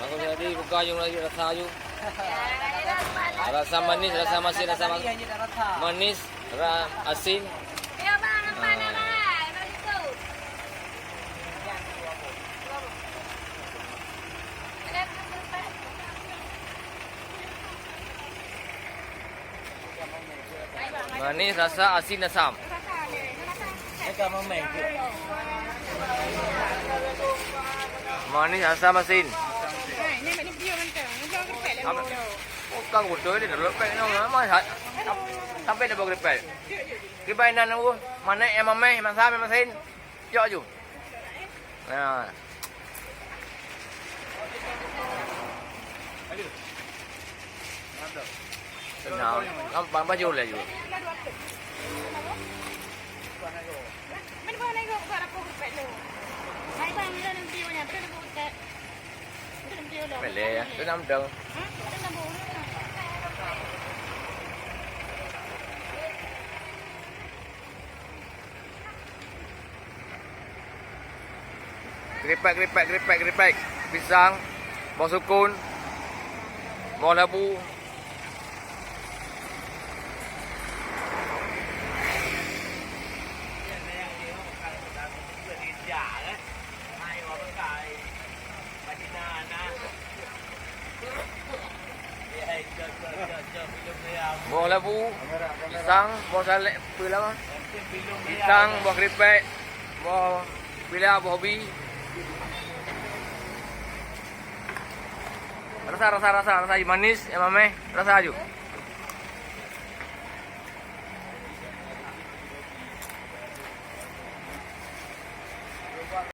Aku tadi buka yung lagi rasa yung rasa manis, rasa masin, rasa manis, asin. Kaya bang, ang pana ba? Dito. Manis, rasa, asin, asam. Manis, asam, asin. Kan betul ni, lepek ni orang mana? Sampai dah bawa lepek. Lepek nan aku, mana yang mamai, yang asam, yang asin. Jauh je. Nah. Senang, gampang baju lah je. Mana boleh kau buka rapor lepek tu. Hai bang, ni dalam video ni, betul tu buka. Dalam video tu. Pelek ya, tu nam dong. Geripek. Pisang, bawang sukun, bawang labu. Bawang labu, pisang, bawang salek, apa lama? Pisang, bawang geripek, bawang bila bawang hobi. Rasa manis, yang mamai, rasa aju.